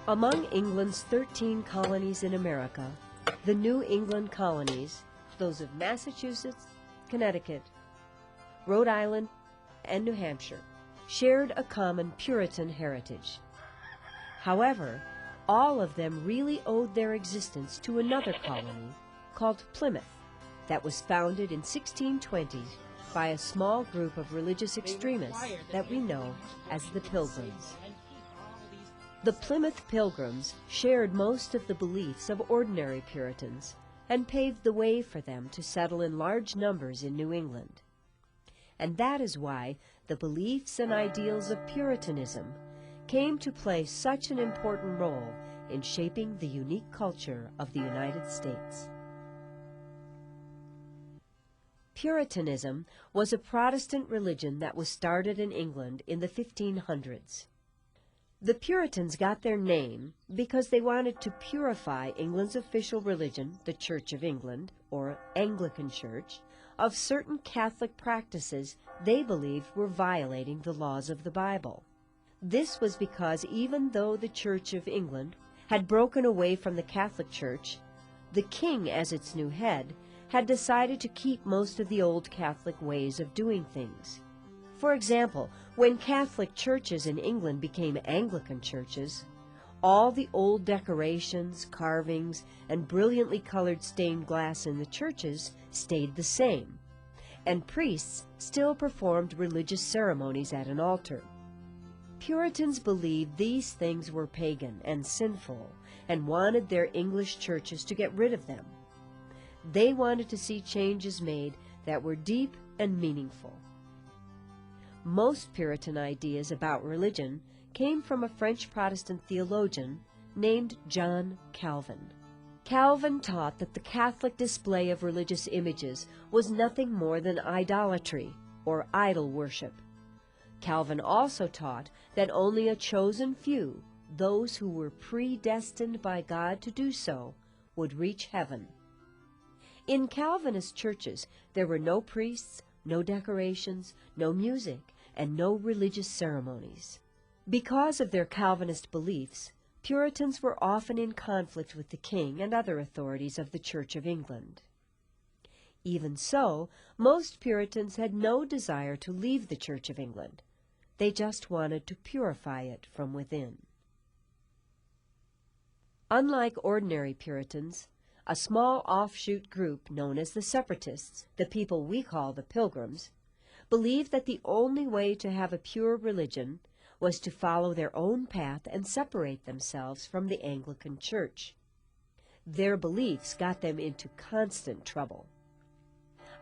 Among England's 13 colonies in America, the New England colonies, those of Massachusetts, Connecticut, Rhode Island, and New Hampshire, shared a common Puritan heritage. However, all of them really owed their existence to another colony called Plymouth that was founded in 1620 by a small group of religious extremists that we know as the Pilgrims. The Plymouth Pilgrims shared most of the beliefs of ordinary Puritans and paved the way for them to settle in large numbers in New England. And that is why the beliefs and ideals of Puritanism came to play such an important role in shaping the unique culture of the United States. Puritanism was a Protestant religion that was started in England in the 1500s. The Puritans got their name because they wanted to purify England's official religion, the Church of England, or Anglican Church, of certain Catholic practices they believed were violating the laws of the Bible. This was because even though the Church of England had broken away from the Catholic Church, the king, as its new head, had decided to keep most of the old Catholic ways of doing things. For example, when Catholic churches in England became Anglican churches, all the old decorations, carvings, and brilliantly colored stained glass in the churches stayed the same, and priests still performed religious ceremonies at an altar. Puritans believed these things were pagan and sinful and wanted their English churches to get rid of them. They wanted to see changes made that were deep and meaningful. Most Puritan ideas about religion came from a French Protestant theologian named John Calvin. Calvin taught that the Catholic display of religious images was nothing more than idolatry, or idol worship. Calvin also taught that only a chosen few, those who were predestined by God to do so, would reach heaven. In Calvinist churches, there were no priests, no decorations, no music, and no religious ceremonies. Because of their Calvinist beliefs, Puritans were often in conflict with the king and other authorities of the Church of England. Even so, most Puritans had no desire to leave the Church of England. They just wanted to purify it from within. Unlike ordinary Puritans, a small offshoot group known as the Separatists, the people we call the Pilgrims, believed that the only way to have a pure religion was to follow their own path and separate themselves from the Anglican Church. Their beliefs got them into constant trouble.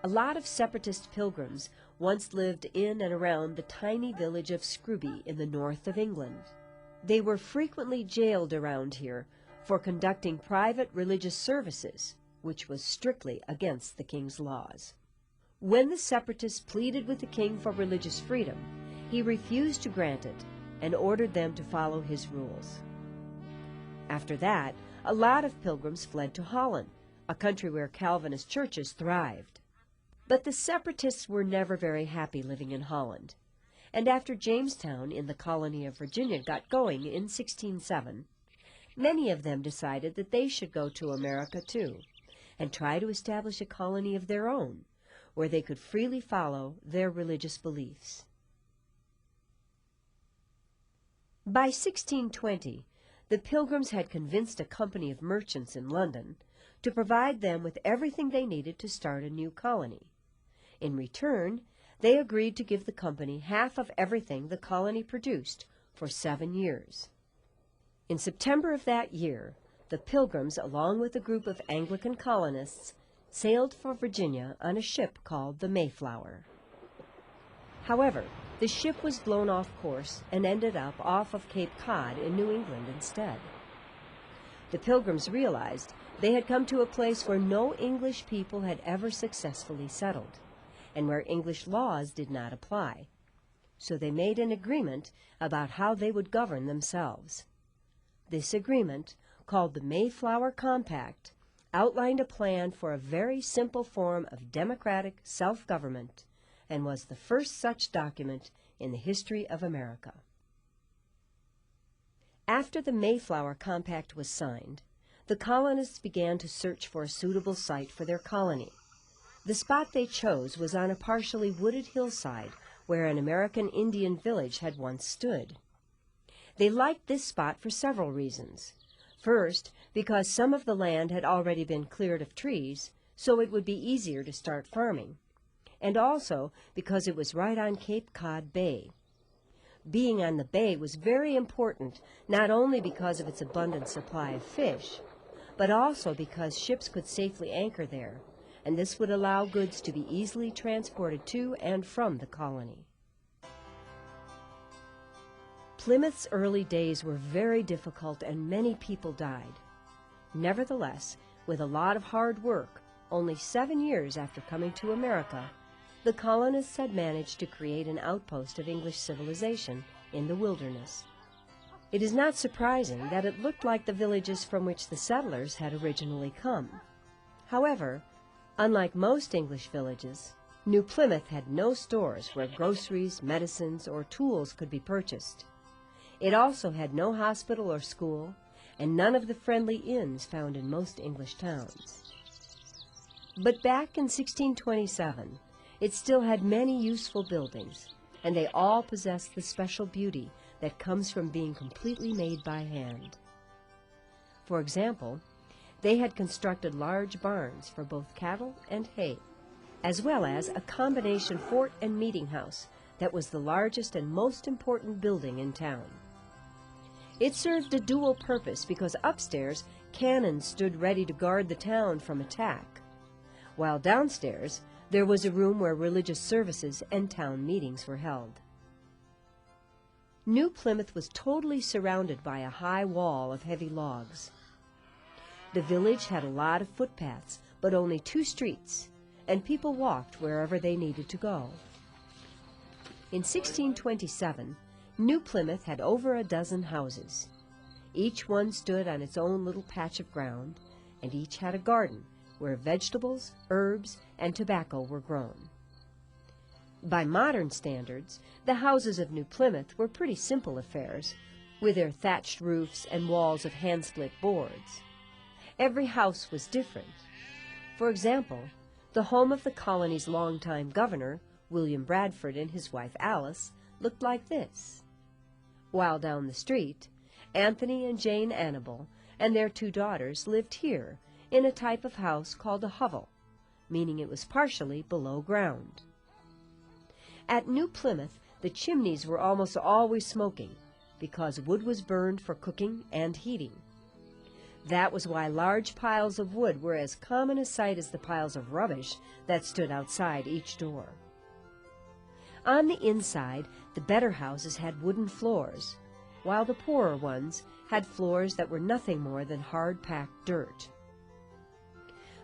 A lot of Separatist pilgrims once lived in and around the tiny village of Scrooby in the north of England. They were frequently jailed around here for conducting private religious services, which was strictly against the king's laws. When the Separatists pleaded with the king for religious freedom, he refused to grant it and ordered them to follow his rules. After that, a lot of pilgrims fled to Holland, a country where Calvinist churches thrived. But the Separatists were never very happy living in Holland, and after Jamestown in the colony of Virginia got going in 1607, many of them decided that they should go to America too, and try to establish a colony of their own, where they could freely follow their religious beliefs. By 1620, the Pilgrims had convinced a company of merchants in London to provide them with everything they needed to start a new colony. In return, they agreed to give the company half of everything the colony produced for 7 years. In September of that year, the Pilgrims, along with a group of Anglican colonists, sailed for Virginia on a ship called the Mayflower. However, the ship was blown off course and ended up off of Cape Cod in New England instead. The Pilgrims realized they had come to a place where no English people had ever successfully settled, and where English laws did not apply. So they made an agreement about how they would govern themselves. This agreement, called the Mayflower Compact, outlined a plan for a very simple form of democratic self-government and was the first such document in the history of America. After the Mayflower Compact was signed, the colonists began to search for a suitable site for their colony. The spot they chose was on a partially wooded hillside where an American Indian village had once stood. They liked this spot for several reasons. First, because some of the land had already been cleared of trees, so it would be easier to start farming, and also because it was right on Cape Cod Bay. Being on the bay was very important, not only because of its abundant supply of fish, but also because ships could safely anchor there, and this would allow goods to be easily transported to and from the colony. Plymouth's early days were very difficult and many people died. Nevertheless, with a lot of hard work, only 7 years after coming to America, the colonists had managed to create an outpost of English civilization in the wilderness. It is not surprising that it looked like the villages from which the settlers had originally come. However, unlike most English villages, New Plymouth had no stores where groceries, medicines, or tools could be purchased. It also had no hospital or school, and none of the friendly inns found in most English towns. But back in 1627, it still had many useful buildings, and they all possessed the special beauty that comes from being completely made by hand. For example, they had constructed large barns for both cattle and hay, as well as a combination fort and meeting house that was the largest and most important building in town. It served a dual purpose because upstairs cannons stood ready to guard the town from attack, while downstairs there was a room where religious services and town meetings were held. New Plymouth was totally surrounded by a high wall of heavy logs. The village had a lot of footpaths, but only 2 streets, and people walked wherever they needed to go. In 1627, New Plymouth had over a dozen houses. Each one stood on its own little patch of ground, and each had a garden where vegetables, herbs, and tobacco were grown. By modern standards, the houses of New Plymouth were pretty simple affairs, with their thatched roofs and walls of hand-split boards. Every house was different. For example, the home of the colony's longtime governor, William Bradford, and his wife Alice, looked like this, while down the street, Anthony and Jane Annabel and their 2 daughters lived here in a type of house called a hovel, meaning it was partially below ground. At New Plymouth, the chimneys were almost always smoking because wood was burned for cooking and heating. That was why large piles of wood were as common a sight as the piles of rubbish that stood outside each door. On the inside, the better houses had wooden floors, while the poorer ones had floors that were nothing more than hard-packed dirt.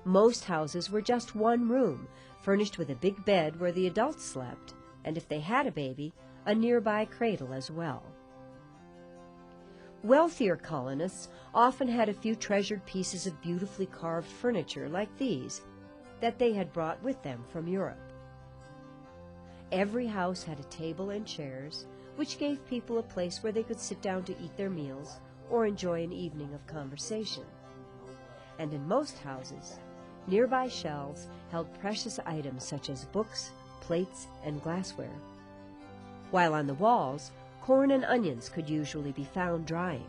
Most houses were just one room, furnished with a big bed where the adults slept, and if they had a baby, a nearby cradle as well. Wealthier colonists often had a few treasured pieces of beautifully carved furniture like these that they had brought with them from Europe. Every house had a table and chairs, which gave people a place where they could sit down to eat their meals or enjoy an evening of conversation. And in most houses, nearby shelves held precious items such as books, plates, and glassware, while on the walls, corn and onions could usually be found drying.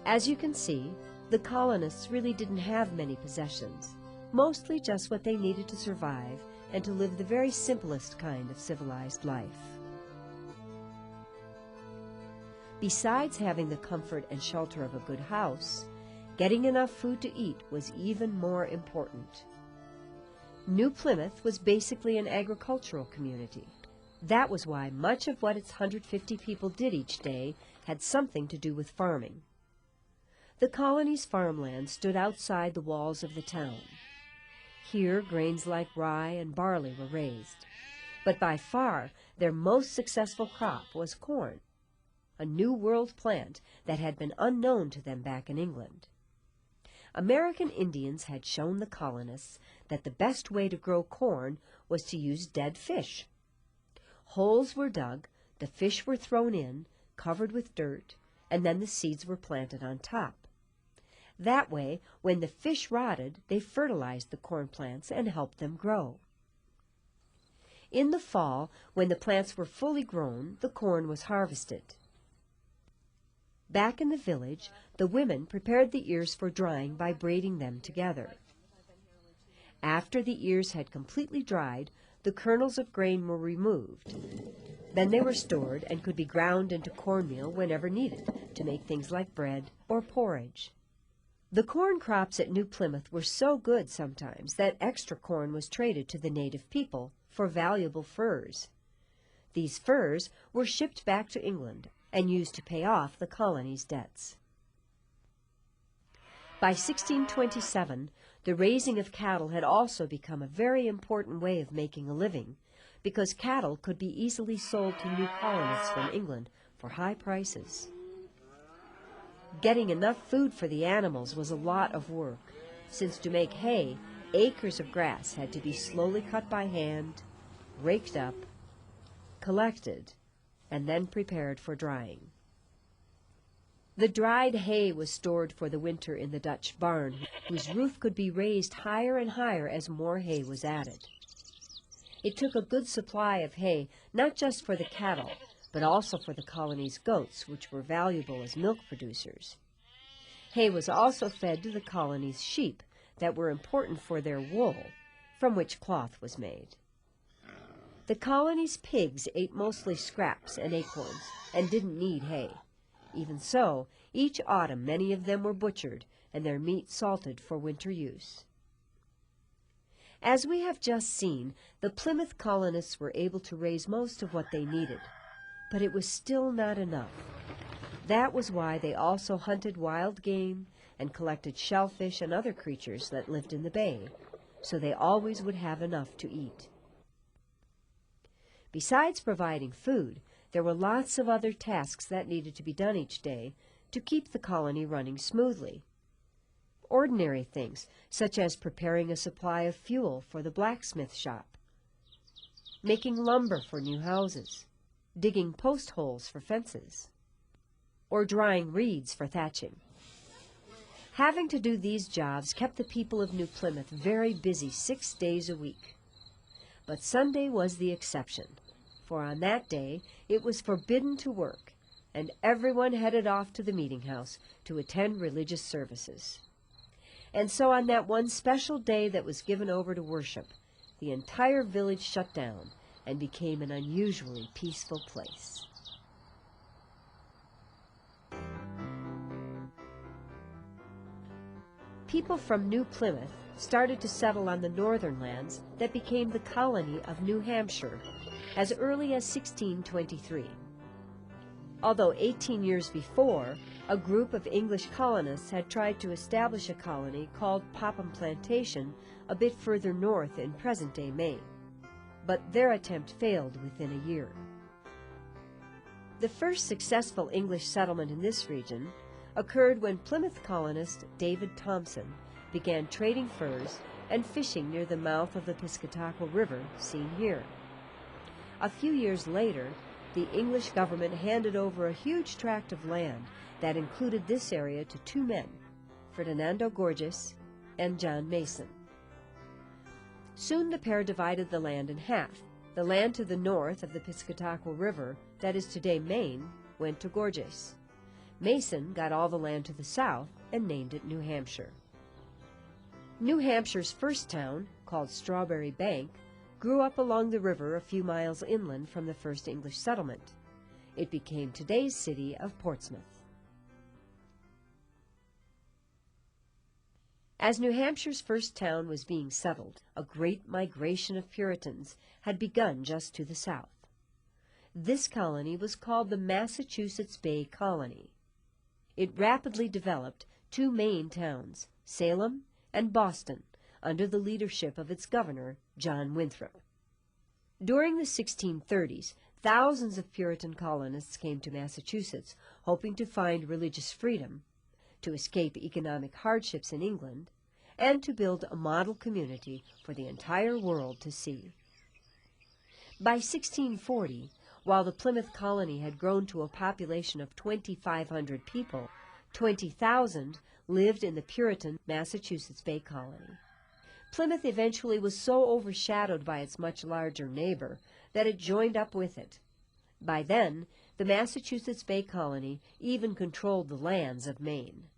As you can see, the colonists really didn't have many possessions, mostly just what they needed to survive and to live the very simplest kind of civilized life. Besides having the comfort and shelter of a good house, getting enough food to eat was even more important. New Plymouth was basically an agricultural community. That was why much of what its 150 people did each day had something to do with farming. The colony's farmland stood outside the walls of the town. Here, grains like rye and barley were raised, but by far their most successful crop was corn, a New World plant that had been unknown to them back in England. American Indians had shown the colonists that the best way to grow corn was to use dead fish. Holes were dug, the fish were thrown in, covered with dirt, and then the seeds were planted on top. That way, when the fish rotted, they fertilized the corn plants and helped them grow. In the fall, when the plants were fully grown, the corn was harvested. Back in the village, the women prepared the ears for drying by braiding them together. After the ears had completely dried, the kernels of grain were removed. Then they were stored and could be ground into cornmeal whenever needed to make things like bread or porridge. The corn crops at New Plymouth were so good sometimes that extra corn was traded to the native people for valuable furs. These furs were shipped back to England and used to pay off the colony's debts. By 1627, the raising of cattle had also become a very important way of making a living, because cattle could be easily sold to new colonists from England for high prices. Getting enough food for the animals was a lot of work, since to make hay, acres of grass had to be slowly cut by hand, raked up, collected, and then prepared for drying. The dried hay was stored for the winter in the Dutch barn, whose roof could be raised higher and higher as more hay was added. It took a good supply of hay, not just for the cattle, but also for the colony's goats, which were valuable as milk producers. Hay was also fed to the colony's sheep, that were important for their wool, from which cloth was made. The colony's pigs ate mostly scraps and acorns, and didn't need hay. Even so, each autumn many of them were butchered, and their meat salted for winter use. As we have just seen, the Plymouth colonists were able to raise most of what they needed, but it was still not enough. That was why they also hunted wild game and collected shellfish and other creatures that lived in the bay, so they always would have enough to eat. Besides providing food, there were lots of other tasks that needed to be done each day to keep the colony running smoothly. Ordinary things, such as preparing a supply of fuel for the blacksmith shop, making lumber for new houses, digging post holes for fences, or drying reeds for thatching. Having to do these jobs kept the people of New Plymouth very busy 6 days a week. But Sunday was the exception, for on that day it was forbidden to work, and everyone headed off to the meeting house to attend religious services. And so on that one special day that was given over to worship, the entire village shut down and became an unusually peaceful place. People from New Plymouth started to settle on the northern lands that became the colony of New Hampshire as early as 1623. Although 18 years before, a group of English colonists had tried to establish a colony called Popham Plantation a bit further north in present-day Maine, but their attempt failed within a year. The first successful English settlement in this region occurred when Plymouth colonist David Thompson began trading furs and fishing near the mouth of the Piscataqua River, seen here. A few years later, the English government handed over a huge tract of land that included this area to two men, Ferdinando Gorges and John Mason. Soon the pair divided the land in half. The land to the north of the Piscataqua River, that is today Maine, went to Gorges. Mason got all the land to the south and named it New Hampshire. New Hampshire's first town, called Strawberry Bank, grew up along the river a few miles inland from the first English settlement. It became today's city of Portsmouth. As New Hampshire's first town was being settled, a great migration of Puritans had begun just to the south. This colony was called the Massachusetts Bay Colony. It rapidly developed two main towns, Salem and Boston, under the leadership of its governor, John Winthrop. During the 1630s, thousands of Puritan colonists came to Massachusetts, hoping to find religious freedom, to escape economic hardships in England, and to build a model community for the entire world to see. By 1640, While the Plymouth colony had grown to a population of 2,500 people, 20,000 lived in the Puritan Massachusetts Bay Colony. Plymouth eventually was so overshadowed by its much larger neighbor that it joined up with it. By then, the Massachusetts Bay Colony even controlled the lands of Maine.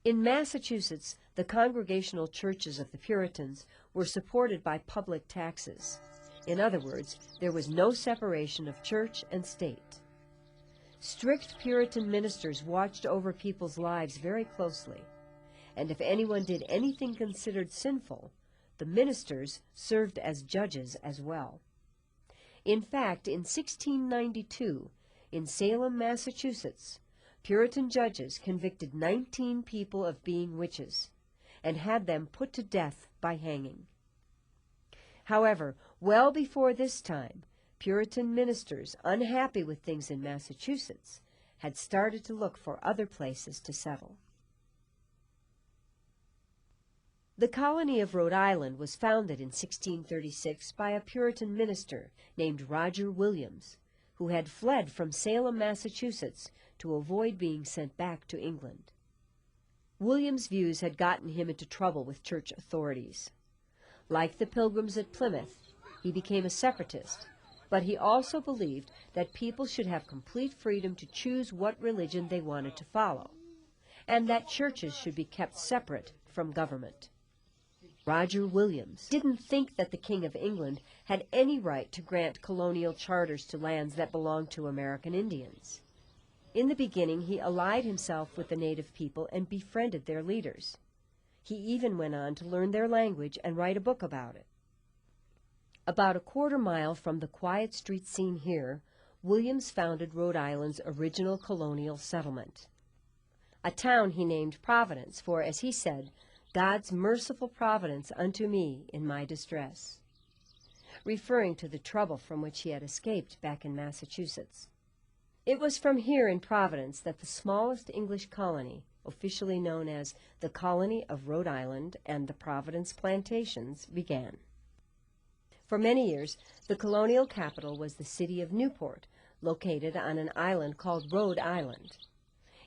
In Massachusetts, the congregational churches of the Puritans were supported by public taxes. In other words, there was no separation of church and state. Strict Puritan ministers watched over people's lives very closely, and if anyone did anything considered sinful, the ministers served as judges as well. In fact, in 1692, in Salem, Massachusetts, Puritan judges convicted 19 people of being witches and had them put to death by hanging. However, well before this time, Puritan ministers, unhappy with things in Massachusetts, had started to look for other places to settle. The colony of Rhode Island was founded in 1636 by a Puritan minister named Roger Williams, who had fled from Salem, Massachusetts, to avoid being sent back to England. Williams' views had gotten him into trouble with church authorities. Like the Pilgrims at Plymouth, he became a separatist, but he also believed that people should have complete freedom to choose what religion they wanted to follow, and that churches should be kept separate from government. Roger Williams didn't think that the King of England had any right to grant colonial charters to lands that belonged to American Indians. In the beginning, he allied himself with the native people and befriended their leaders. He even went on to learn their language and write a book about it. About a quarter-mile from the quiet street seen here, Williams founded Rhode Island's original colonial settlement. A town he named Providence for, as he said, God's merciful providence unto me in my distress, referring to the trouble from which he had escaped back in Massachusetts. It was from here in Providence that the smallest English colony, officially known as the Colony of Rhode Island and the Providence Plantations, began. For many years, the colonial capital was the city of Newport, located on an island called Rhode Island.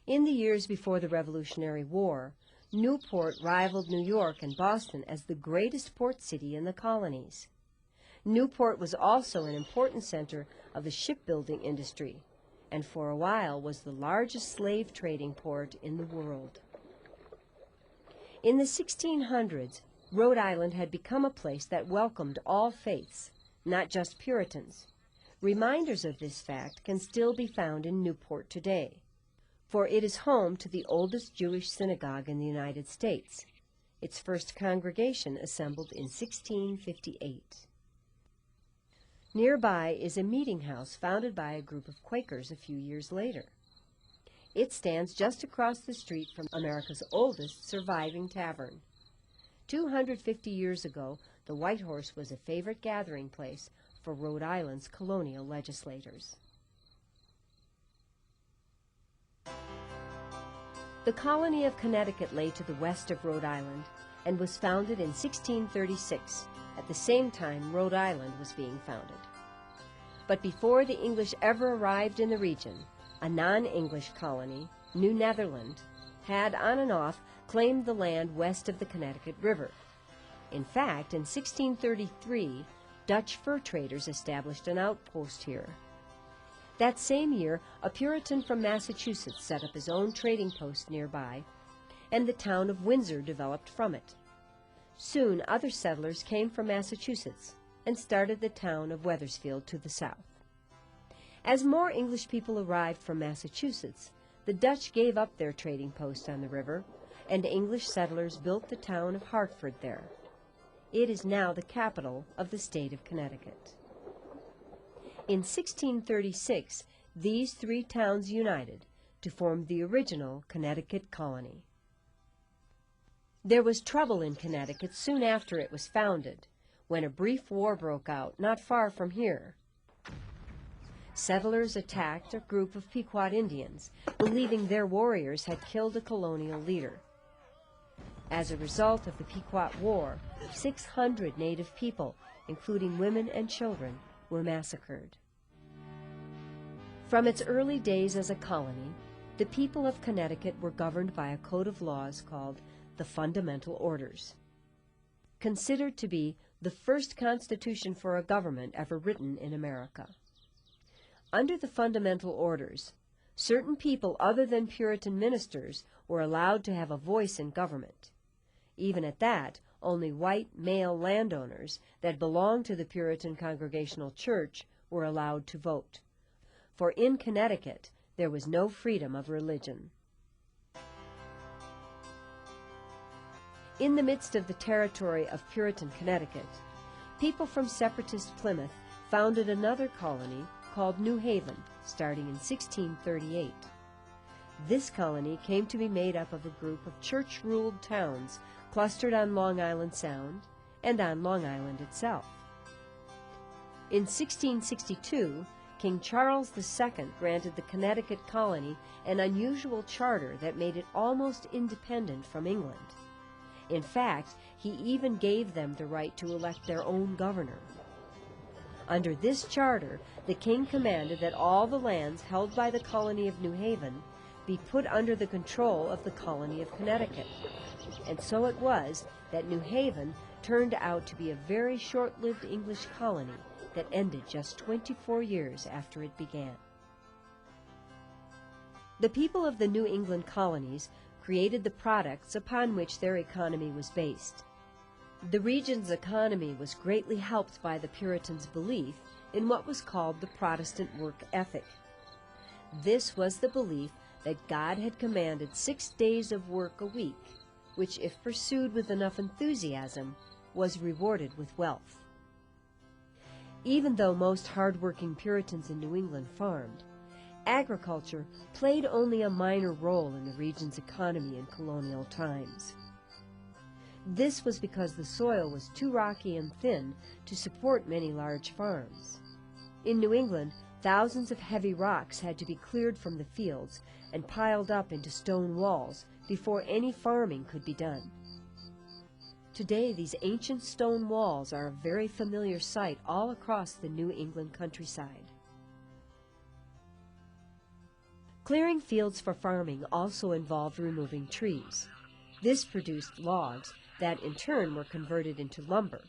In the years before the Revolutionary War, Newport rivaled New York and Boston as the greatest port city in the colonies. Newport was also an important center of the shipbuilding industry, and for a while was the largest slave trading port in the world. In the 1600s, Rhode Island had become a place that welcomed all faiths, not just Puritans. Reminders of this fact can still be found in Newport today, for it is home to the oldest Jewish synagogue in the United States. Its first congregation assembled in 1658. Nearby is a meeting house founded by a group of Quakers a few years later. It stands just across the street from America's oldest surviving tavern. 250 years ago, the White Horse was a favorite gathering place for Rhode Island's colonial legislators. The colony of Connecticut lay to the west of Rhode Island and was founded in 1636, at the same time Rhode Island was being founded. But before the English ever arrived in the region, a non-English colony, New Netherland, had on and off claimed the land west of the Connecticut River. In fact, in 1633, Dutch fur traders established an outpost here. That same year, a Puritan from Massachusetts set up his own trading post nearby, and the town of Windsor developed from it. Soon, other settlers came from Massachusetts and started the town of Wethersfield to the south. As more English people arrived from Massachusetts, the Dutch gave up their trading post on the river, and English settlers built the town of Hartford there. It is now the capital of the state of Connecticut. In 1636, these three towns united to form the original Connecticut colony. There was trouble in Connecticut soon after it was founded, when a brief war broke out not far from here. Settlers attacked a group of Pequot Indians, believing their warriors had killed a colonial leader. As a result of the Pequot War, 600 native people, including women and children, were massacred. From its early days as a colony, the people of Connecticut were governed by a code of laws called the Fundamental Orders, considered to be the first constitution for a government ever written in America. Under the Fundamental Orders, certain people other than Puritan ministers were allowed to have a voice in government. Even at that, only white male landowners that belonged to the Puritan Congregational Church were allowed to vote. For in Connecticut, there was no freedom of religion. In the midst of the territory of Puritan Connecticut, people from separatist Plymouth founded another colony called New Haven, starting in 1638. This colony came to be made up of a group of church-ruled towns clustered on Long Island Sound and on Long Island itself. In 1662, King Charles II granted the Connecticut colony an unusual charter that made it almost independent from England. In fact, he even gave them the right to elect their own governor. Under this charter, the king commanded that all the lands held by the colony of New Haven be put under the control of the colony of Connecticut. And so it was that New Haven turned out to be a very short-lived English colony that ended just 24 years after it began. The people of the New England colonies created the products upon which their economy was based. The region's economy was greatly helped by the Puritans' belief in what was called the Protestant work ethic. This was the belief that God had commanded 6 days of work a week, which, if pursued with enough enthusiasm, was rewarded with wealth. Even though most hard-working Puritans in New England farmed, agriculture played only a minor role in the region's economy in colonial times. This was because the soil was too rocky and thin to support many large farms. In New England, thousands of heavy rocks had to be cleared from the fields and piled up into stone walls before any farming could be done. Today, these ancient stone walls are a very familiar sight all across the New England countryside. Clearing fields for farming also involved removing trees. This produced logs that in turn were converted into lumber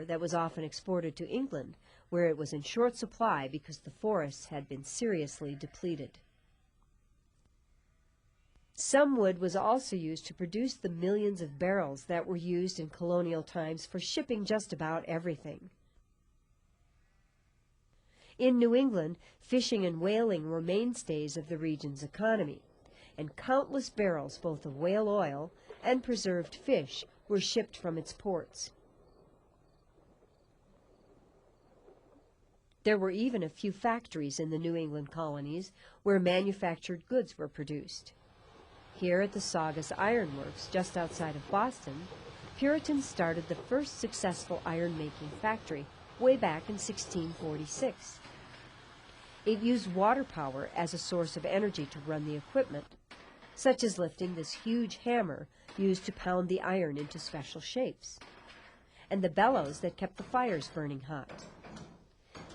that was often exported to England, where it was in short supply because the forests had been seriously depleted. Some wood was also used to produce the millions of barrels that were used in colonial times for shipping just about everything. In New England, fishing and whaling were mainstays of the region's economy, and countless barrels both of whale oil and preserved fish were shipped from its ports. There were even a few factories in the New England colonies where manufactured goods were produced. Here at the Saugus Iron Works, just outside of Boston, Puritans started the first successful iron-making factory way back in 1646. It used water power as a source of energy to run the equipment, such as lifting this huge hammer used to pound the iron into special shapes, and the bellows that kept the fires burning hot.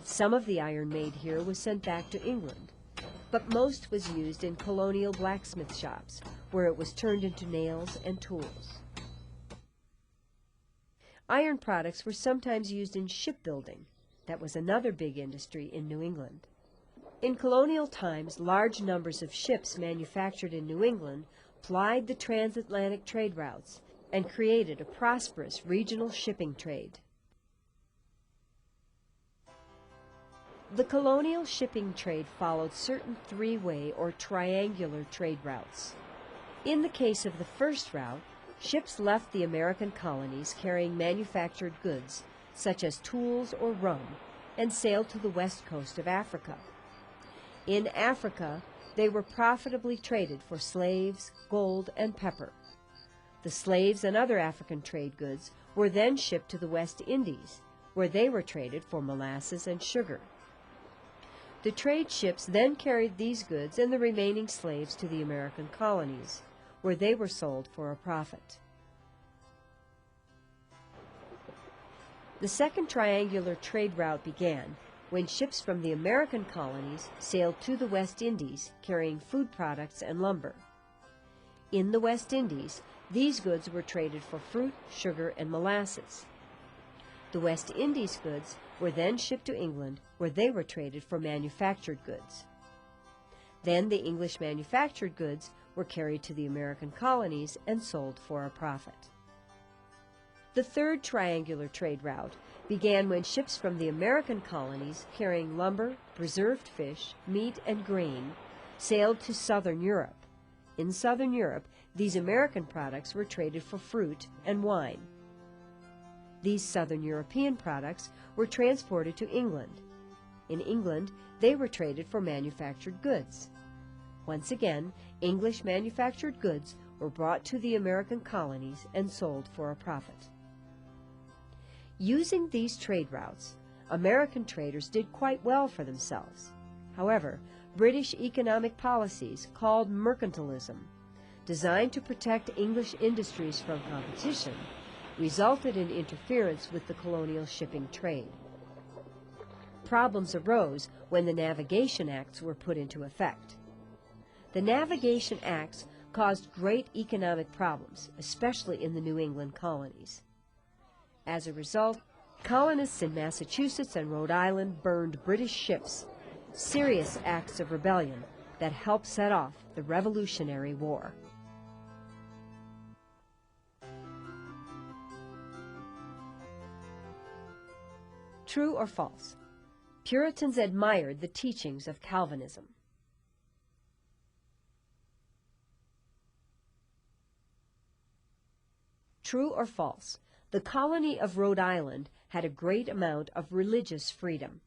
Some of the iron made here was sent back to England, but most was used in colonial blacksmith shops, where it was turned into nails and tools. Iron products were sometimes used in shipbuilding. That was another big industry in New England. In colonial times, large numbers of ships manufactured in New England plied the transatlantic trade routes and created a prosperous regional shipping trade. The colonial shipping trade followed certain three-way or triangular trade routes. In the case of the first route, ships left the American colonies carrying manufactured goods, such as tools or rum, and sailed to the west coast of Africa. In Africa, they were profitably traded for slaves, gold, and pepper. The slaves and other African trade goods were then shipped to the West Indies, where they were traded for molasses and sugar. The trade ships then carried these goods and the remaining slaves to the American colonies, where they were sold for a profit. The second triangular trade route began when ships from the American colonies sailed to the West Indies carrying food products and lumber. In the West Indies, these goods were traded for fruit, sugar, and molasses. The West Indies goods were then shipped to England, where they were traded for manufactured goods. Then the English manufactured goods were carried to the American colonies and sold for a profit. The third triangular trade route began when ships from the American colonies carrying lumber, preserved fish, meat, and grain sailed to southern Europe. In southern Europe, these American products were traded for fruit and wine. These southern European products were transported to England. In England, they were traded for manufactured goods. Once again, English manufactured goods were brought to the American colonies and sold for a profit. Using these trade routes, American traders did quite well for themselves. However, British economic policies called mercantilism, designed to protect English industries from competition, resulted in interference with the colonial shipping trade. Problems arose when the Navigation Acts were put into effect. The Navigation Acts caused great economic problems, especially in the New England colonies. As a result, colonists in Massachusetts and Rhode Island burned British ships, serious acts of rebellion that helped set off the Revolutionary War. True or false? Puritans admired the teachings of Calvinism. True or false? The colony of Rhode Island had a great amount of religious freedom.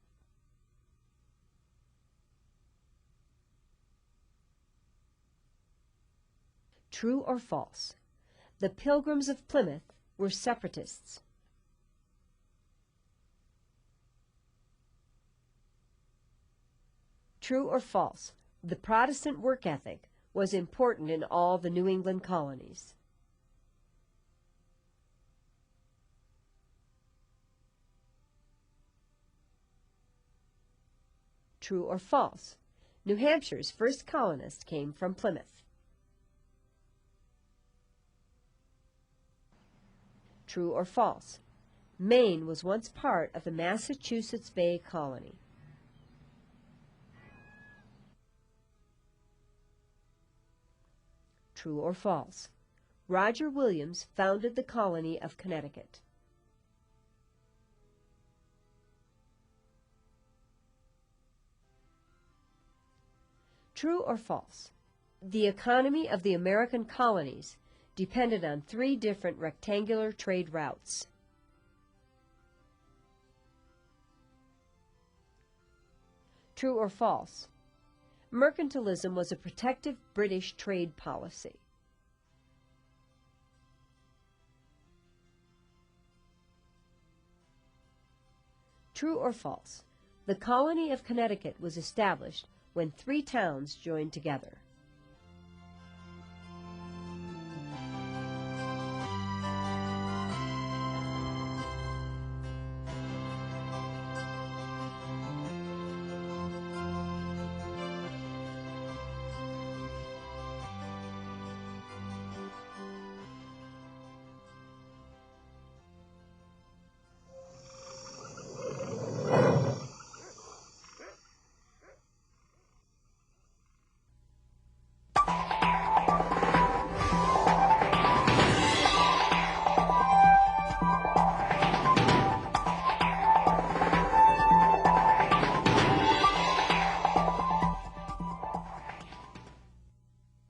True or false? The Pilgrims of Plymouth were separatists. True or false? The Protestant work ethic was important in all the New England colonies. True or false? New Hampshire's first colonists came from Plymouth. True or false? Maine was once part of the Massachusetts Bay Colony. True or false? Roger Williams founded the colony of Connecticut. True or false? The economy of the American colonies depended on 3 different rectangular trade routes. True or false? Mercantilism was a protective British trade policy. True or false? The colony of Connecticut was established when 3 towns joined together.